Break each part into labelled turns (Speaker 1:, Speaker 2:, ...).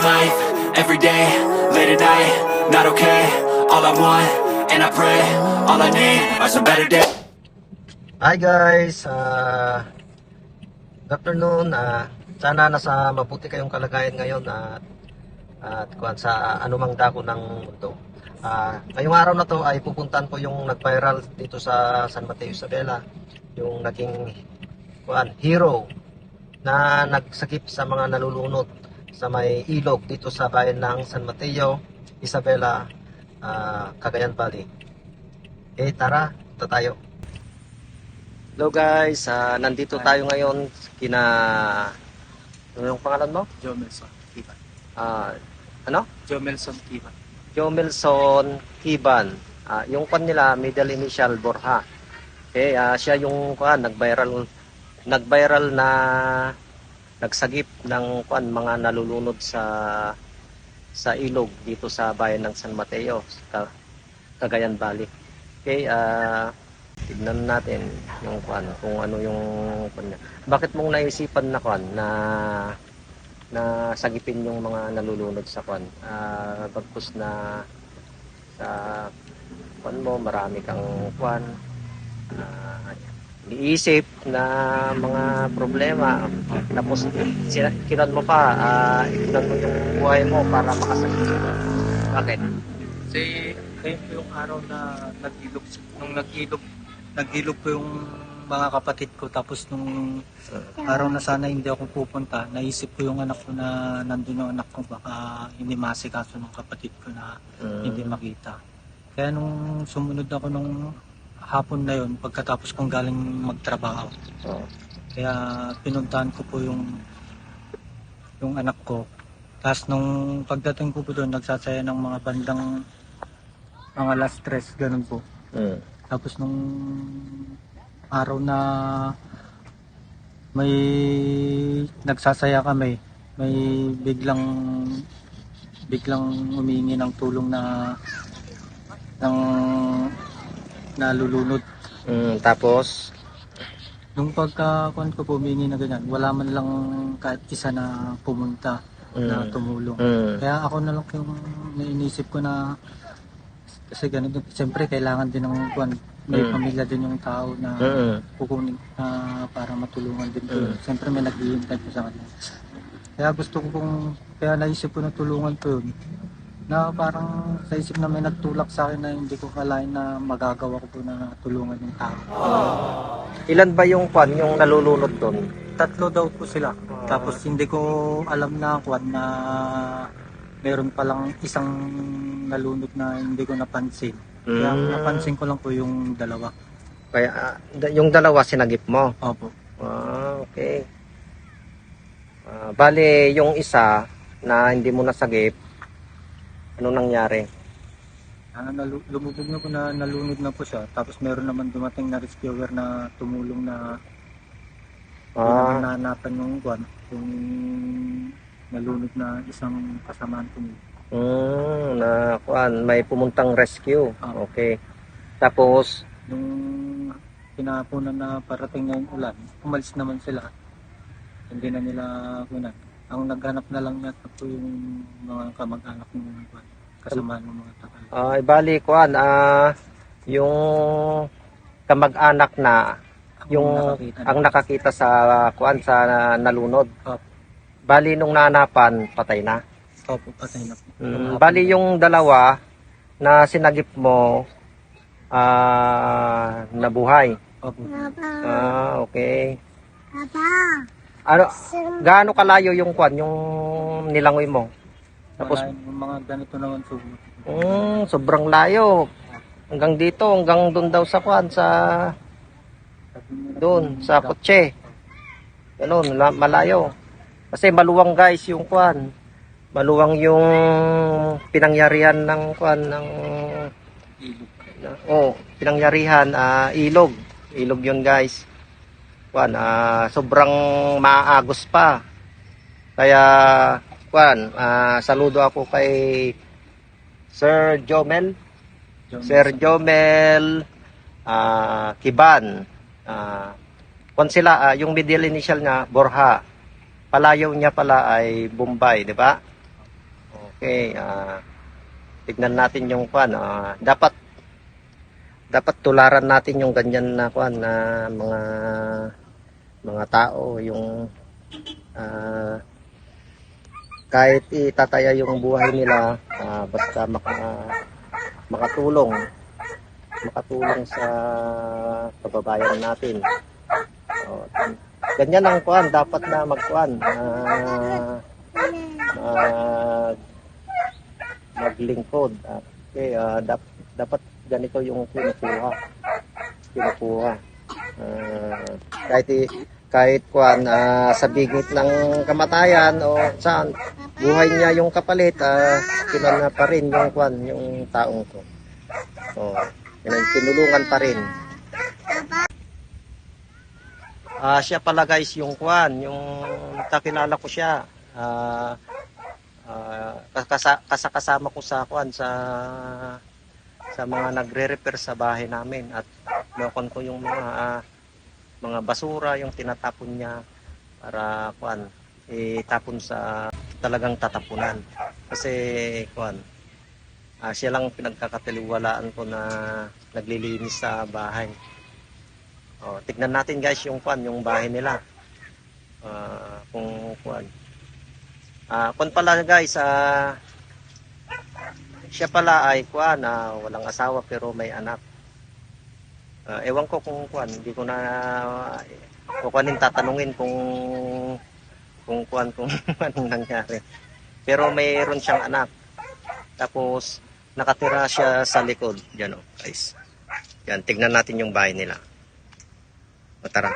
Speaker 1: life, every day, late at night, not okay. All I want, and I pray, all I need are some better days.
Speaker 2: Hi guys, good afternoon. Sana nasa mabuti kayong kalagayan ngayon at kuwan sa anumang dako ng mundo. Ngayong araw na to ay pupuntahan ko yung nag-viral dito sa San Mateo Isabela, yung naging kuwan, hero na nagsakip sa mga nalulunod sa may ilog dito sa bayan ng San Mateo Isabela, Cagayan Valley. Tara, punta tayo. Hello guys, nandito tayo ngayon kina... Ano yung pangalan mo?
Speaker 3: Jomelson Kiban.
Speaker 2: Ano?
Speaker 3: Jomelson Kiban.
Speaker 2: Jomelson Kiban. Yung kwan nila, middle initial Borja. Okay, siya yung kwan, nag-viral na nagsagip ng kwan, mga nalulunod sa ilog dito sa bayan ng San Mateo, Cagayan Valley. Okay, tignan natin yung kwan, kung ano yung kwan niya. Bakit mong naisipan na kwan na sagipin yung mga nalulunod sa kwan? Bagkus na sa kwan mo, marami kang kwan, iisip na mga problema, tapos kinan mo pa, kinan mo yung buhay mo para makasagip. Bakit?
Speaker 3: Kasi kayo po yung araw na nag-ilog po yung mga kapatid ko, tapos nung araw na sana hindi ako pupunta, naisip ko yung anak ko na nandun yung anak ko, baka hindi masikaso ng kapatid ko na hindi makita. Kaya nung sumunod ako nung hapon na yun, pagkatapos kong galing magtrabaho, kaya pinuntahan ko po yung anak ko. Tapos nung pagdating ko po doon, nagsasaya ng mga bandang mga last stress, ganun po. Tapos nung araw na may nagsasaya kami, may biglang humingi ng tulong na ng nalulunod.
Speaker 2: Tapos
Speaker 3: Nung pagkakuan ko humingi na ganyan, wala man lang kahit isa na pumunta na tumulong. Kaya ako na lang yung nainisip ko na, kasi ganito, siyempre kailangan din ng kuan, may pamilya din yung tao na kukunin para matulungan din ko. Siyempre may naghihintay po sa kanila. Kaya gusto ko kaya naisip ko na tulungan ko yun. Na parang sa isip na may nagtulak sa akin na hindi ko kalain na magagawa ko po na tulungan yung tao.
Speaker 2: ilan ba yung kwan, yung nalulunod doon?
Speaker 3: 3 daw po sila. Tapos hindi ko alam na kuan na meron palang isang nalunod na hindi ko napansin. Kaya napansin ko lang po yung 2.
Speaker 2: Kaya yung 2 sinagip mo.
Speaker 3: Opo.
Speaker 2: Okay. Bale yung isa na hindi mo nasagip, ano nangyari?
Speaker 3: Lumubog na po na nalunod na po siya. Tapos meron naman dumating na rescuer na tumulong na nahanapan yung kuan, yung nalunod na isang kasamaan ko.
Speaker 2: Na kuan, may pumuntang rescue. Okay. Tapos
Speaker 3: Nung pinapunan na parating na yung ulan, umalis naman sila. Hindi na nila kunan. Ang naghanap na lang yata po yung mga kamag-anak ng kasama ng mga takal.
Speaker 2: bali kuan, yung kamag-anak na yung ang nakakita sa kuan sa nalunod. Bali nung nahanapan, patay na.
Speaker 3: Opo, patay na po.
Speaker 2: Bali yung 2 na sinagip mo, nabuhay.
Speaker 3: Opo.
Speaker 2: Okay. Ano, gaano kalayo yung kwan, yung nilangoy mo? Tapos
Speaker 3: Yung mga ganito naman po.
Speaker 2: sobrang layo. Hanggang dito, hanggang doon daw sa kwan, sa kotse. Ganun, malayo. Kasi maluwang guys yung kwan. Maluwang yung pinangyarihan ng kwan, ng pinangyarihan, ilog. Ilog yun guys. Kwan, sobrang maagos pa. Kaya kwan, saludo ako kay Sir Jomel Kiban. Kwan sila, yung middle initial niya Borja. Palayaw niya pala ay Bombay, di ba? Okay, tignan natin yung kwan. Dapat tularan natin yung ganyan na kwan na mga tao, yung kahit itataya yung buhay nila, basta makatulong sa kababayan natin. So, ganyan ang kwan, dapat na magkwan, maglingkod. Okay, dapat ganito yung kinukuha. Kahit kwan, sa bigit ng kamatayan o saan, buhay niya yung kapalit, kinana pa rin yung kwan, yung taong to. So, tinulungan pa rin. Siya pala guys, yung kwan, yung kakilala ko siya. Kasama ko sa kwan, sa mga nagre-repair sa bahay namin, at nakon ko yung mga basura, yung tinatapon niya para kwan, itapon sa talagang tatapunan. Kasi kwan, siya lang pinagkakataliwalaan ko na naglilinis sa bahay. Tignan natin guys yung kwan, yung bahay nila. Kung kwan. Kwan pala guys, siya pala ay kwan, walang asawa pero may anak. Ewan ko kung kwan, hindi ko na kukwanin tatanungin kung kwan, kung anong nangyari. Pero mayroon siyang anak. Tapos nakatira siya sa likod. Yan guys. Yan, tignan natin yung bahay nila. Tara.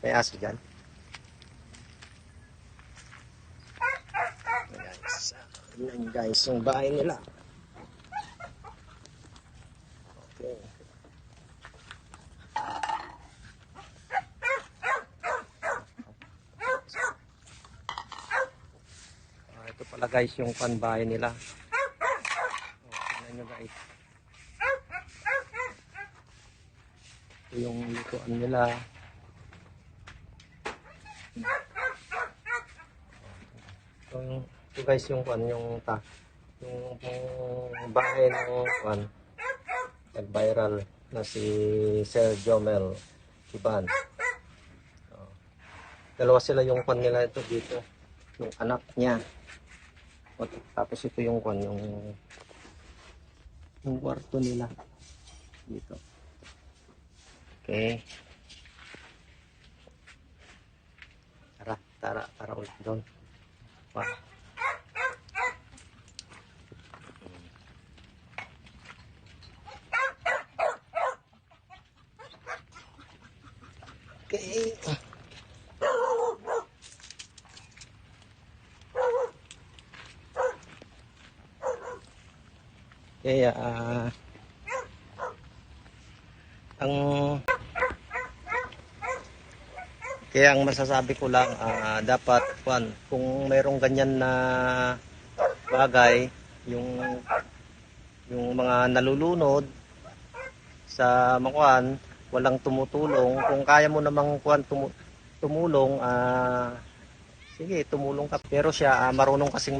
Speaker 2: May aso dyan. Yan guys, yung bahay nila. Okay. Ito pala guys yung bahay nila. Tignan nyo guys. Ito yung lutuan nila. Ito guys yung bahay ng nag-viral na si Sir Jomel Iban. Dalawa sila yung nila ito dito, yung anak niya. Tapos ito yung yung kwarto nila dito. Okay. Tara ulit doon. Wow. Okay. Kaya ang masasabi ko lang, dapat kung mayroong ganyan na bagay, yung mga nalulunod sa makuan, walang tumutulong. Kung kaya mo namang tumulong, sige, tumulong ka. Pero siya marunong kasing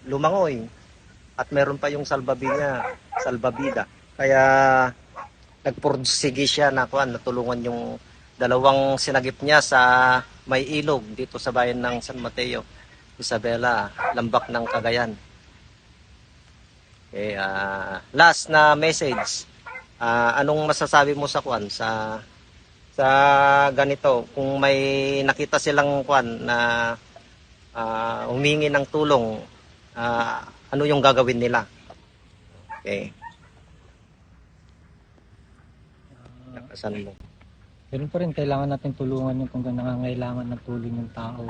Speaker 2: lumangoy, at meron pa yung salbabida. Kaya nagpursige siya na natulungan yung dalawang sinagip niya sa may ilog dito sa bayan ng San Mateo, Isabela, Lambak ng Cagayan. Okay, last na message. Anong masasabi mo sa sa ganito, kung may nakita silang na humingi ng tulong, ano yung gagawin nila? Okay. Nakasan mo.
Speaker 3: Ganun pa rin, kailangan natin tulungan yung kung nangangailangan ng tulong yung tao.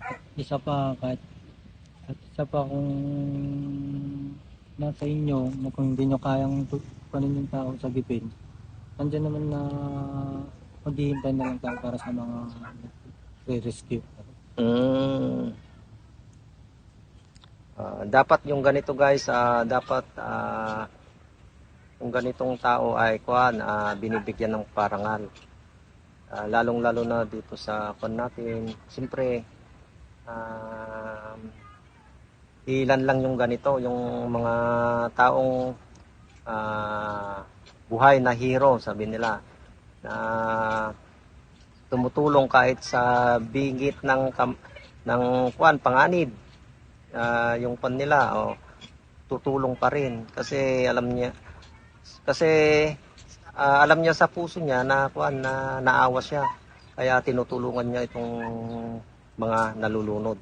Speaker 3: At isa pa kung nasa inyo, kung hindi nyo kayang panin yung tao sa gipin, nandiyan naman na maghihintay na lang tayo para sa mga re-rescue.
Speaker 2: Dapat yung ganito guys, dapat kung ganitong tao ay binibigyan ng parangal. lalong-lalo na dito sa kwan natin. Siyempre, ilan lang yung ganito, yung mga taong buhay na hero, sabi nila, na tumutulong kahit sa bingit ng kwan, panganib. Yung kwan nila, tutulong pa rin kasi alam niya sa puso niya na kwan, na naawa siya, kaya tinutulungan niya itong mga nalulunod.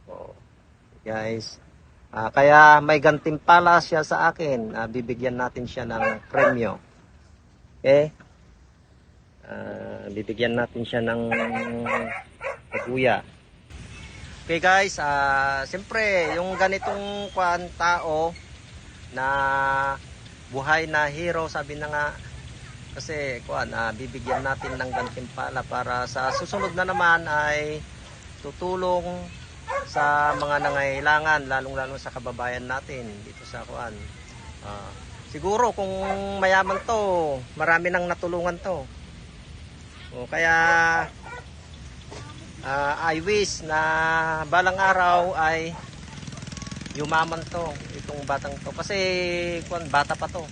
Speaker 2: So, guys, kaya may gantimpala siya sa akin, bibigyan natin siya ng premyo. Okay, bibigyan natin siya ng paguya. Okay guys, siyempre yung ganitong kwan, tao na buhay na hero, sabi na nga, kasi kwan, bibigyan natin ng gantimpala para sa susunod na naman ay tutulong sa mga nangailangan, lalong-lalo sa kababayan natin dito sa kwan. Siguro kung mayaman to, marami nang natulungan to. Kaya I wish na balang araw ay yumaman to, itong batang to, kasi kung bata pa to,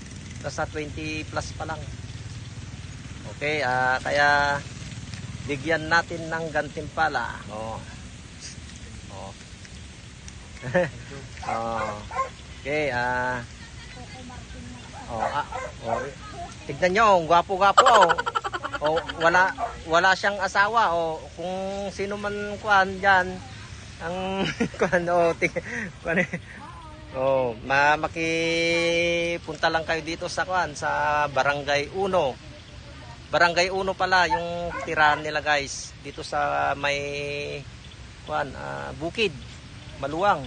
Speaker 2: nasa 20 plus pa lang. Okay, kaya bigyan natin ng gantimpala. Okay, tignan nyo, gwapo-gwapo. Wala siyang asawa, kung sino man kuan diyan ang kuan, makipunta lang kayo dito sa kuan, sa Barangay 1. Barangay 1 pala yung tirahan nila guys, dito sa may kuan, Bukid, Maluwang.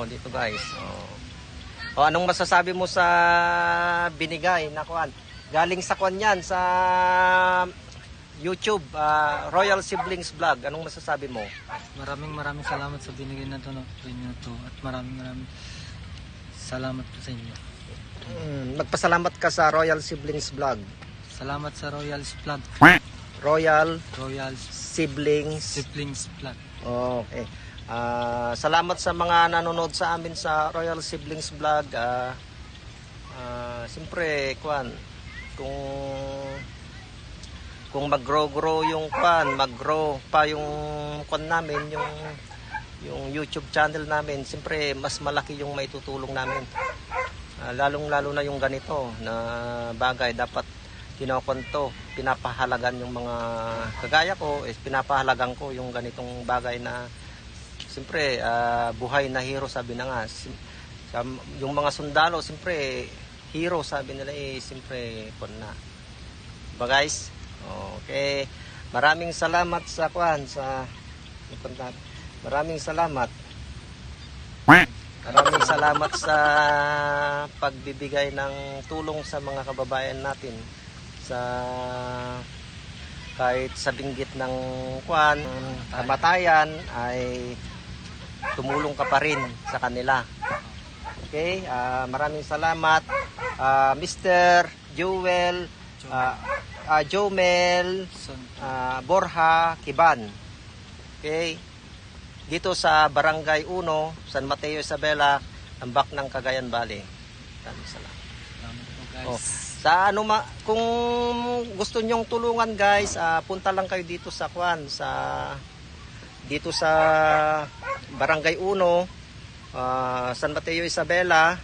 Speaker 2: Dito guys. Anong masasabi mo sa binigay na kuan? Galing sa kwan yan, sa YouTube, Royal Siblings Vlog. Anong masasabi mo?
Speaker 3: Maraming salamat sa binigay na to, at maraming salamat po sa inyo.
Speaker 2: Magpasalamat ka sa Royal Siblings Vlog.
Speaker 3: Salamat sa Royal Vlog.
Speaker 2: Royal
Speaker 3: Siblings Vlog.
Speaker 2: Okay. Salamat sa mga nanonood sa amin sa Royal Siblings Vlog. Siyempre, kwan, kung mag-grow yung kwan, mag-grow pa yung kwan namin, yung YouTube channel namin, siyempre mas malaki yung maitutulong namin. Lalong-lalo na yung ganito na bagay, dapat kinokwanto, pinapahalagan yung mga kagaya ko, pinapahalagan ko yung ganitong bagay na siyempre buhay na hero, sabi na nga. Yung mga sundalo, siyempre hero, sabi nila, siyempre kwan na. Diba guys? Okay. Maraming salamat sa kwan, maraming salamat. Maraming salamat sa pagbibigay ng tulong sa mga kababayan natin, sa kahit sa binggit ng kwan, kamatayan, ay tumulong ka pa rin sa kanila. Okay, maraming salamat, Mr. Jomel Borja Kiban. Okay, dito sa Barangay 1, San Mateo Isabela, Tambak ng Cagayan Valley. Maraming salamat.
Speaker 3: Salamat po guys.
Speaker 2: Kung gusto nyong tulungan guys, punta lang kayo dito sa kwan, dito sa Barangay 1, San Mateo Isabela.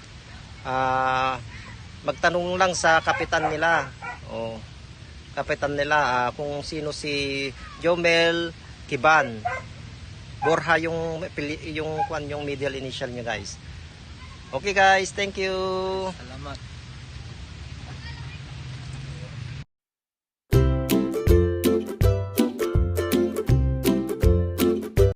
Speaker 2: Magtanong lang sa kapitan nila. Kapitan nila kung sino si Jomel Kiban. Borja yung kwan, yung middle initial niya guys. Okay guys, thank you.
Speaker 3: Salamat.